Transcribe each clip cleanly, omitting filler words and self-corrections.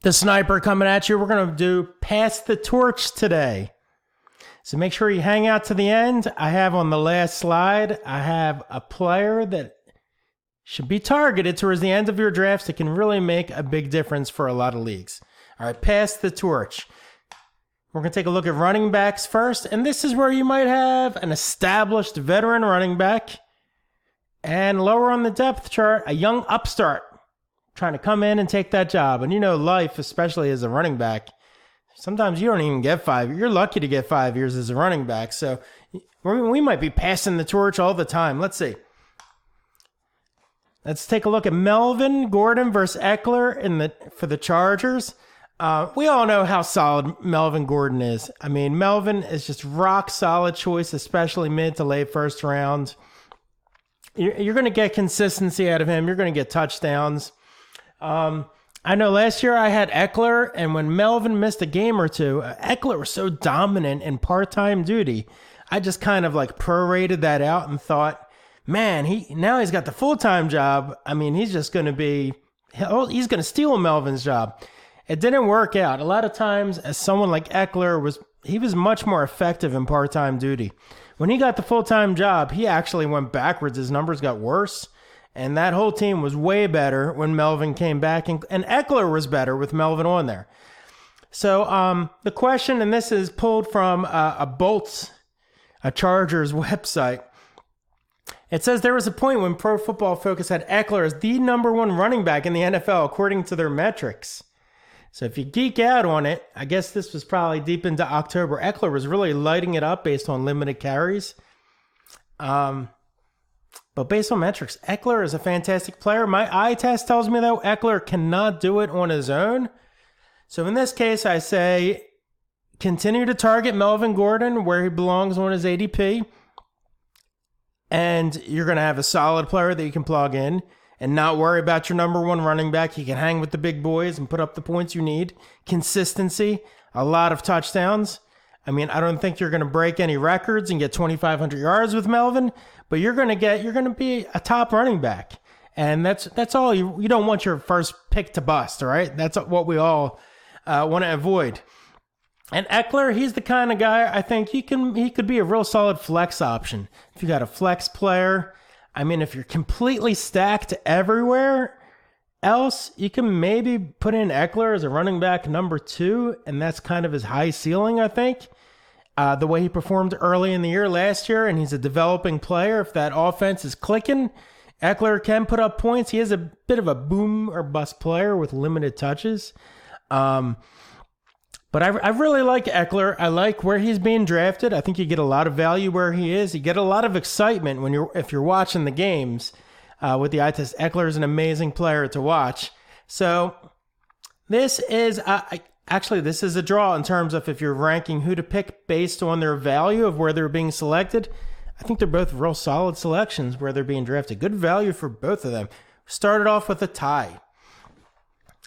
The sniper coming at you. We're going to do Pass the Torch today. So make sure you hang out to the end. I have on the last slide, I have a player that should be targeted towards the end of your drafts that can really make a big difference for a lot of leagues. All right, Pass the Torch. We're going to take a look at running backs first, and this is where you might have an established veteran running back, and lower on the depth chart, a young upstart trying to come in and take that job. And you know, life, especially as a running back, sometimes you don't even get 5 years. You're lucky to get 5 years as a running back. So we might be passing the torch all the time. Let's see. Let's take a look at Melvin Gordon versus Ekeler for the Chargers. We all know how solid Melvin Gordon is. I mean, Melvin is just rock solid choice, especially mid to late first round. You're going to get consistency out of him. You're going to get touchdowns. I know last year I had Ekeler, and when Melvin missed a game or two, Ekeler was so dominant in part-time duty. I just kind of like prorated that out and thought, man, he's got the full-time job. I mean, he's going to steal Melvin's job. It didn't work out. A lot of times, as someone like Ekeler he was much more effective in part-time duty. When he got the full-time job, he actually went backwards. His numbers got worse. And that whole team was way better when Melvin came back. And Ekeler was better with Melvin on there. So the question, and this is pulled from a Chargers website. It says there was a point when Pro Football Focus had Ekeler as the number one running back in the NFL, according to their metrics. So if you geek out on it, I guess this was probably deep into October. Ekeler was really lighting it up based on limited carries. But based on metrics, Ekeler is a fantastic player. My eye test tells me, though, Ekeler cannot do it on his own. So in this case, I say continue to target Melvin Gordon where he belongs on his ADP. And you're going to have a solid player that you can plug in and not worry about your number one running back. He can hang with the big boys and put up the points you need. Consistency, a lot of touchdowns. I mean, I don't think you're going to break any records and get 2,500 yards with Melvin, but you're going to be a top running back. And that's all. You don't want your first pick to bust, all right? That's what we all want to avoid. And Ekeler, he's the kind of guy I think he could be a real solid flex option. If you got a flex player, I mean, if you're completely stacked everywhere else, you can maybe put in Ekeler as a running back number 2, and that's kind of his high ceiling, I think. The way he performed early in the year last year, and he's a developing player. If that offense is clicking, Ekeler can put up points. He is a bit of a boom or bust player with limited touches. But I really like Ekeler. I like where he's being drafted. I think you get a lot of value where he is. You get a lot of excitement if you're watching the games with the eye test. Ekeler is an amazing player to watch. So this is this is a draw in terms of if you're ranking who to pick based on their value of where they're being selected. I think they're both real solid selections where they're being drafted. Good value for both of them. Started off with a tie.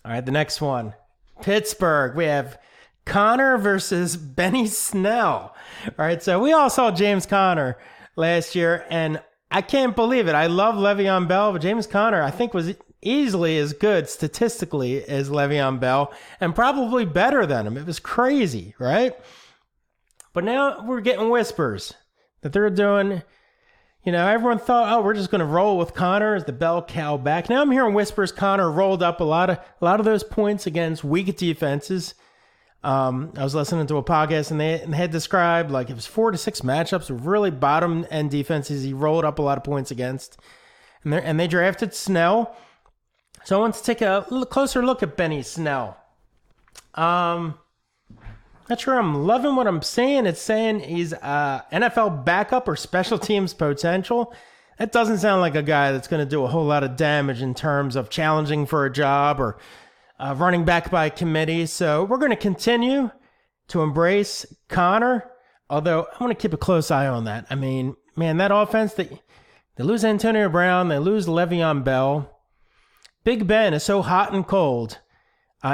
All right, the next one. Pittsburgh. We have Connor versus Benny Snell. All right, so we all saw James Conner last year, and I can't believe it. I love Le'Veon Bell, but James Conner, I think, was easily as good statistically as Le'Veon Bell, and probably better than him. It was crazy, right? But now we're getting whispers that they're doing, everyone thought, we're just going to roll with Connor as the bell cow back. Now I'm hearing whispers Connor rolled up a lot of those points against weak defenses. I was listening to a podcast, and they had described like it was 4 to 6 matchups with really bottom end defenses. He rolled up a lot of points against, and they drafted Snell. So I want to take a closer look at Benny Snell. Not sure I'm loving what I'm saying. It's saying he's NFL backup or special teams potential. That doesn't sound like a guy that's going to do a whole lot of damage in terms of challenging for a job or running back by committee. So we're going to continue to embrace Connor, although I want to keep a close eye on that. I mean, man, that offense, they lose Antonio Brown, they lose Le'Veon Bell. Big Ben is so hot and cold.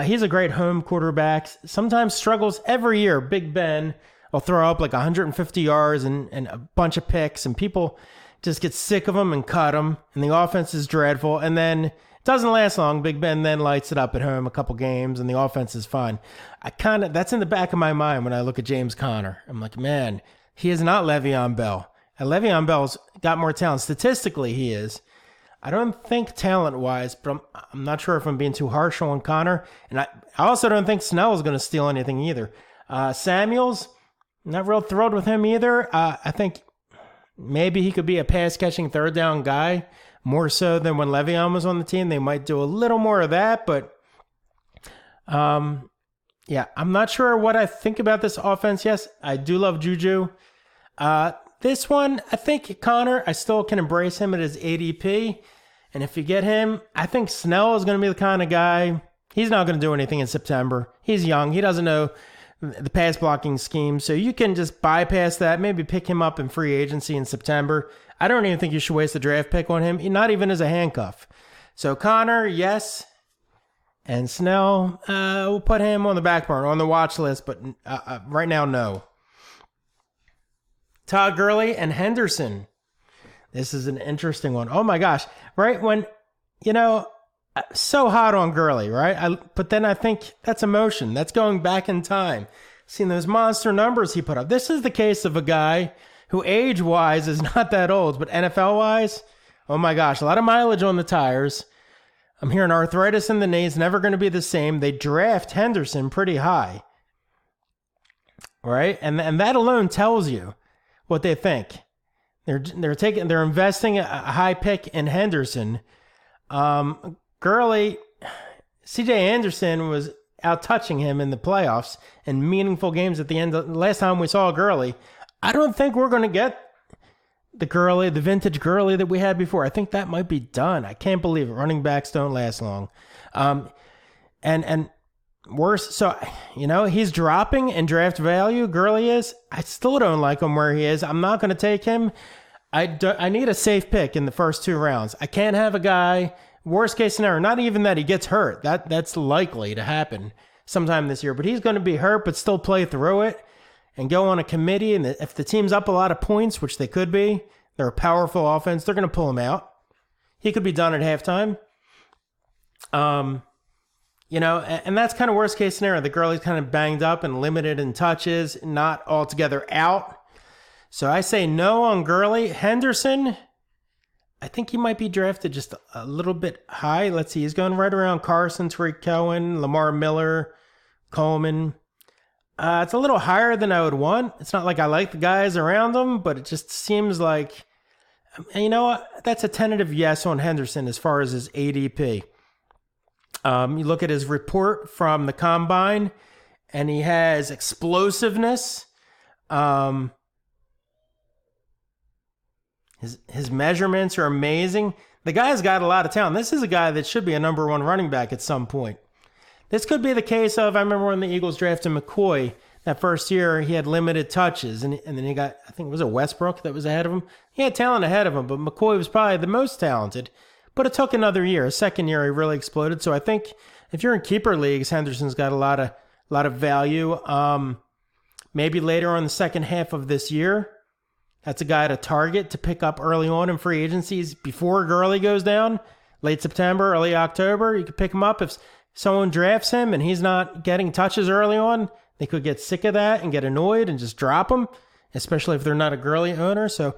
He's a great home quarterback. Sometimes struggles every year. Big Ben will throw up like 150 yards and a bunch of picks, and people just get sick of him and cut him, and the offense is dreadful. And then Doesn't last long. Big Ben then lights it up at home a couple games, and the offense is fine. That's in the back of my mind when I look at James Conner. I'm like, man, he is not Le'Veon Bell. And Le'Veon Bell's got more talent. Statistically, he is. I don't think talent-wise, but I'm not sure if I'm being too harsh on Conner. And I also don't think Snell is going to steal anything either. Samuels, not real thrilled with him either. I think maybe he could be a pass-catching third-down guy, more so than when Le'Veon was on the team. They might do a little more of that, but yeah, I'm not sure what I think about this offense. Yes, I do love Juju. This one, I think Conner, I still can embrace him at his ADP. And if you get him, I think Snell is going to be the kind of guy, he's not going to do anything in September. He's young. He doesn't know the pass blocking scheme. So you can just bypass that, maybe pick him up in free agency in September. I don't even think you should waste a draft pick on him, not even as a handcuff. So Conner, yes. And Snell, we'll put him on the back burner, on the watch list, but right now, no. Todd Gurley and Henderson. This is an interesting one. Oh my gosh. Right when, so hot on Gurley, right? But then I think that's emotion. That's going back in time. Seeing those monster numbers he put up. This is the case of a guy who age-wise is not that old, but NFL-wise, oh my gosh, a lot of mileage on the tires. I'm hearing arthritis in the knees, never going to be the same. They draft Henderson pretty high, right? And that alone tells you what they think. They're investing a high pick in Henderson. Gurley, CJ Anderson was out touching him in the playoffs in meaningful games at the end. Last time we saw Gurley, I don't think we're going to get the vintage Gurley that we had before. I think that might be done. I can't believe it. Running backs don't last long. And worse, so, he's dropping in draft value. Gurley is. I still don't like him where he is. I'm not going to take him. I need a safe pick in the first 2 rounds. I can't have a guy, worst case scenario, not even that he gets hurt. That's likely to happen sometime this year. But he's going to be hurt but still play through it and go on a committee. And if the team's up a lot of points, which they could be, they're a powerful offense, they're going to pull him out. He could be done at halftime. And that's kind of worst case scenario. The Gurley's kind of banged up and limited in touches, not altogether out. So I say no on Gurley. Henderson, I think he might be drafted just a little bit high. Let's see, he's going right around Carson, Tariq Cohen, Lamar Miller, Coleman. It's a little higher than I would want. It's not like I like the guys around him, but it just seems like, that's a tentative yes on Henderson as far as his ADP. You look at his report from the combine, and he has explosiveness. His measurements are amazing. The guy's got a lot of talent. This is a guy that should be a number 1 running back at some point. This could be the case of, I remember when the Eagles drafted McCoy that first year, he had limited touches, and then he got, I think it was a Westbrook that was ahead of him. He had talent ahead of him, but McCoy was probably the most talented. But it took another year. Second year, he really exploded. So I think if you're in keeper leagues, Henderson's got a lot of value. Maybe later on in the second half of this year, that's a guy to target to pick up early on in free agencies before Gurley goes down, late September, early October. You could pick him up if someone drafts him and he's not getting touches early on. They could get sick of that and get annoyed and just drop him, especially if they're not a Gurley owner. So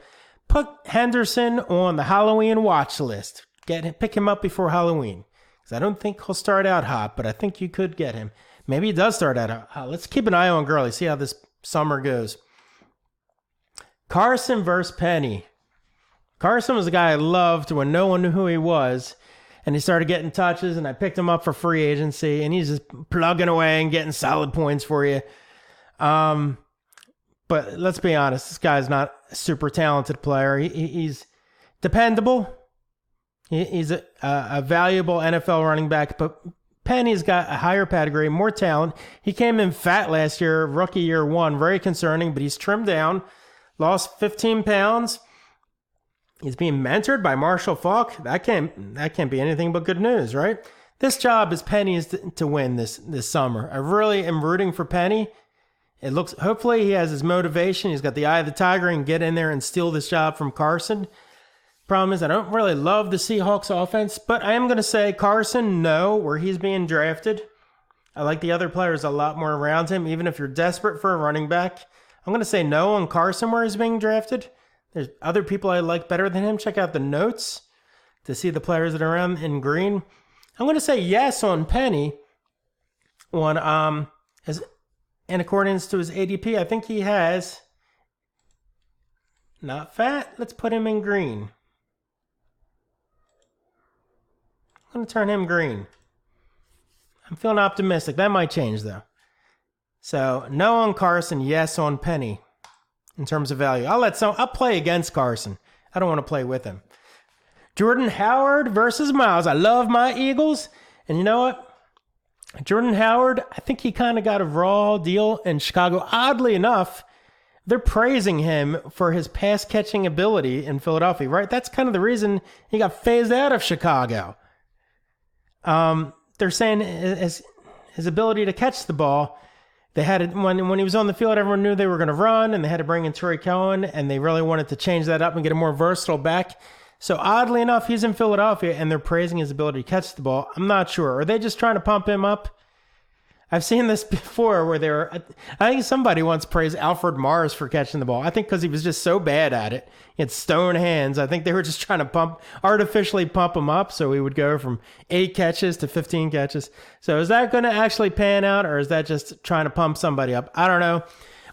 put Henderson on the Halloween watch list. Pick him up before Halloween. Because I don't think he'll start out hot, but I think you could get him. Maybe he does start out hot. Let's keep an eye on Gurley, see how this summer goes. Carson versus Penny. Carson was a guy I loved when no one knew who he was, and he started getting touches, and I picked him up for free agency, and he's just plugging away and getting solid points for you. But let's be honest, this guy's not a super talented player. He's dependable. He's a valuable NFL running back, but Penny's got a higher pedigree, more talent. He came in fat last year, rookie year 1, very concerning, but he's trimmed down. Lost 15 pounds. He's being mentored by Marshall Faulk. That can't be anything but good news, right? This job is Penny's to win this summer. I really am rooting for Penny. Hopefully he has his motivation. He's got the eye of the tiger and get in there and steal this job from Carson. Problem is, I don't really love the Seahawks offense, but I am going to say Carson, no, where he's being drafted. I like the other players a lot more around him, even if you're desperate for a running back. I'm going to say no on Carson where he's being drafted. There's other people I like better than him. Check out the notes to see the players that are around in green. I'm going to say yes on Penny. As in accordance to his ADP, I think he has not fat. Let's put him in green. I'm going to turn him green. I'm feeling optimistic. That might change, though. So, no on Carson, yes on Penny in terms of value. I'll play against Carson. I don't want to play with him. Jordan Howard versus Miles. I love my Eagles. And you know what? Jordan Howard, I think he kind of got a raw deal in Chicago. Oddly enough, they're praising him for his pass-catching ability in Philadelphia, right? That's kind of the reason he got phased out of Chicago. They're saying his ability to catch the ball. They had it when he was on the field, everyone knew they were going to run, and they had to bring in Torrey Cohen, and they really wanted to change that up and get a more versatile back. So oddly enough, he's in Philadelphia, and they're praising his ability to catch the ball. I'm not sure. Are they just trying to pump him up? I've seen this before where I think somebody once praised Alfred Morris for catching the ball. I think because he was just so bad at it. He had stone hands. I think they were just trying to artificially pump him up so he would go from 8 catches to 15 catches. So is that going to actually pan out, or is that just trying to pump somebody up? I don't know.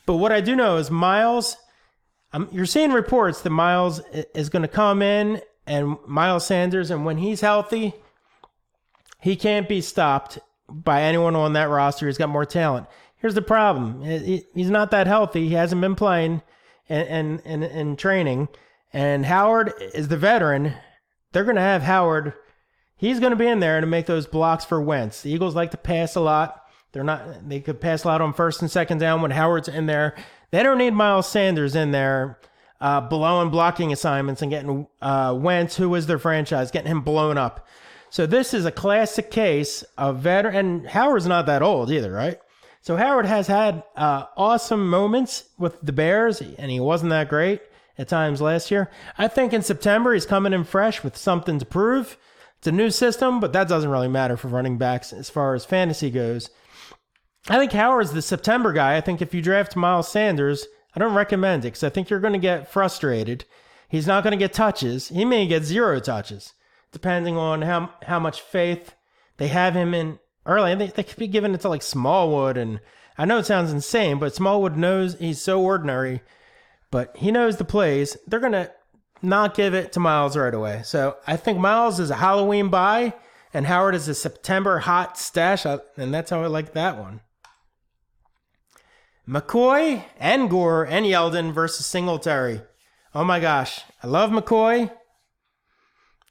But what I do know is Miles, you're seeing reports that Miles is going to come in, and Miles Sanders, and when he's healthy, he can't be stopped by anyone on that roster. He's got more talent. Here's the problem. He's not that healthy. He hasn't been playing in training. And Howard is the veteran. They're going to have Howard. He's going to be in there to make those blocks for Wentz. The Eagles like to pass a lot. They could pass a lot on first and second down when Howard's in there. They don't need Miles Sanders in there blowing blocking assignments and getting Wentz, who is their franchise, getting him blown up. So this is a classic case of veteran, and Howard's not that old either, right? So Howard has had awesome moments with the Bears, and he wasn't that great at times last year. I think in September he's coming in fresh with something to prove. It's a new system, but that doesn't really matter for running backs as far as fantasy goes. I think Howard's the September guy. I think if you draft Miles Sanders, I don't recommend it because I think you're going to get frustrated. He's not going to get touches. He may get 0 touches, depending on how much faith they have him in early. They could be giving it to like Smallwood, and I know it sounds insane, but Smallwood knows he's so ordinary, but he knows the plays. They're going to not give it to Miles right away. So I think Miles is a Halloween buy, and Howard is a September hot stash, and that's how I like that one. McCoy and Gore and Yeldon versus Singletary. Oh my gosh. I love McCoy.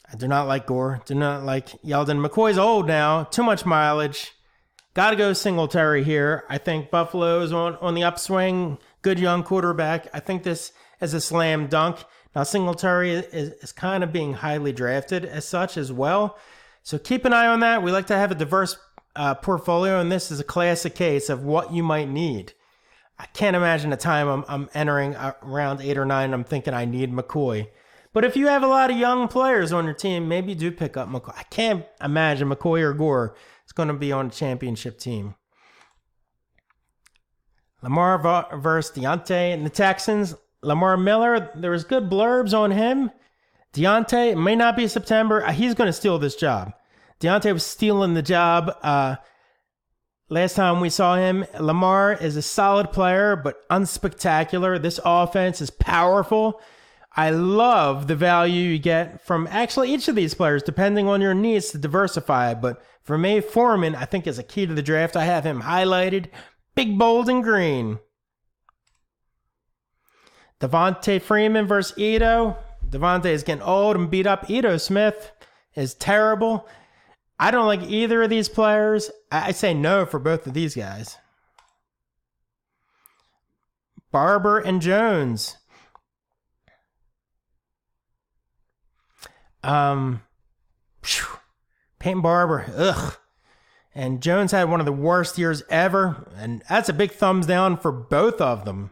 I do not like Gore. Do not like Yeldon. McCoy's old now. Too much mileage. Got to go Singletary here. I think Buffalo's on the upswing. Good young quarterback. I think this is a slam dunk. Now Singletary is kind of being highly drafted as such as well. So keep an eye on that. We like to have a diverse portfolio, and this is a classic case of what you might need. I can't imagine a time I'm entering around 8 or 9 and I'm thinking I need McCoy. But if you have a lot of young players on your team, maybe do pick up McCoy. I can't imagine McCoy or Gore is going to be on a championship team. Lamar versus Deontay and the Texans. Lamar Miller, there was good blurbs on him. Deontay, it may not be September. He's going to steal this job. Deontay was stealing the job last time we saw him. Lamar is a solid player, but unspectacular. This offense is powerful. I love the value you get from actually each of these players, depending on your needs to diversify. But for me, Foreman, I think, is a key to the draft. I have him highlighted, big, bold, and green. Devontae Freeman versus Ito. Devontae is getting old and beat up. Ito Smith is terrible. I don't like either of these players. I say no for both of these guys. Barber and Jones. Peyton Barber, ugh. And Jones had one of the worst years ever, and that's a big thumbs down for both of them.